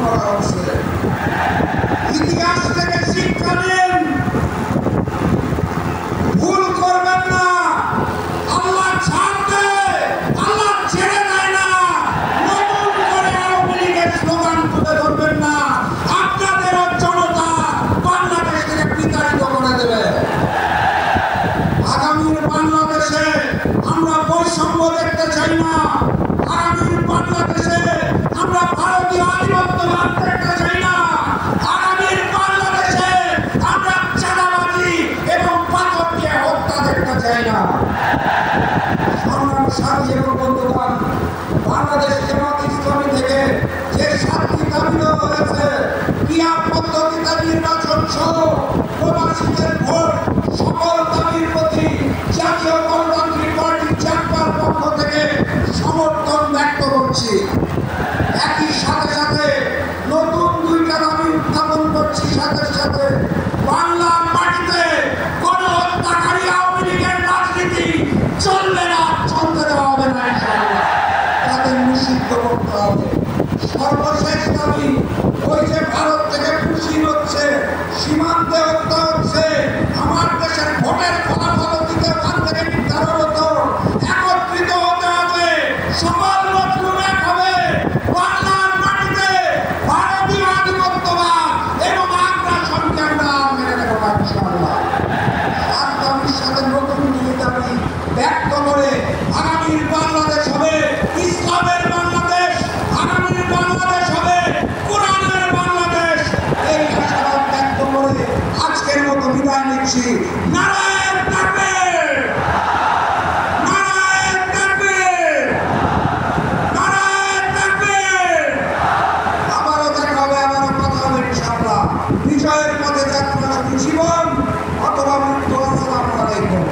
করা হচ্ছে। ইতিহাস থেকে শিক্ষা নিন, ভুল করবেন না। আল্লাহ ছাড় দেয়, আল্লাহ ছেড়ে দেয় না। নতুন করে আওয়ামী লীগের স্লোগান তুলে ধরবেন না। আপনাদের জনতা বাংলাদেশ থেকে বিতাড়িত করে দেবে। আগামীর বাংলাদেশে আমরা বৈষম্য দেখতে চাই না। আগামীর বাংলাদেশে আমরা ভারতীয় আধিপত্যবাদ দেখতে চাই না। আগামীর বাংলাদেশে আমরা চাঁদাবাজি এবং পাথর দিয়ে হত্যা দেখতে চাই না। সংগ্রাম সাথী এবং বন্ধুগণ, বাংলাদেশ জামাত ইসলামী থেকে যে 7টি দাবি দেওয়া হয়েছে, ক্রিয়া পদ্ধতিতে নির্বাচন সহ প্রবাসীদের ভোট, সকল দাবির প্রতি জাতীয় গণতান্ত্রিক পার্টি জাপার পক্ষ থেকে সমর্থন ব্যক্ত করছি। একই সাথে সাথে নতুন 2টা দাবি উত্থাপন করছি। সাথে সাথে বাংলার মাটিতে গণহত্যাকারী আওয়ামী লীগের রাজনীতি চলবে না, চলতে দেওয়া হবে না। ইনশাআল্লাহ তাদের নিষিদ্ধ করতে হবে। সর্বশেষ দাবি, ওই যে ভারত থেকে পুষি হচ্ছে, সীমান্তে হত্যা হচ্ছে, আমার দেশের ভোটের ফলাফল দিতে ওখান থেকে নির্ধারণ হতো। একত্রিত হতে হবে, সকল মজলুম এক হবে। বাংলার মাটিতে ভারতীয় আধিপত্যবাদ এবং আগ্রাসনকে আমরা মেনে নেব না। ইনশাআল্লাহ আর দাবির সাথে নতুন 2 দাবি ব্যক্ত করে আগামীর বাংলাদেশ হবে ইসলামের বাংলাদেশ, আগামীর বাংলাদেশ হবে কোরআনের বাংলাদেশ। এই আশাবাদ ব্যক্ত করে আজকের মতো বিদায় নিচ্ছি। নারায়ণ তাকবীর, নারায়ণ তাকবীর, নারায়ণ তাকবীর। আবারও দেখা হবে, আবারও কথা হবে ইনশাআল্লাহ। বিজয়ের পথে যাত্রা শুধু জীবন অথবা মৃত্যু। আসসালামু আলাইকুম।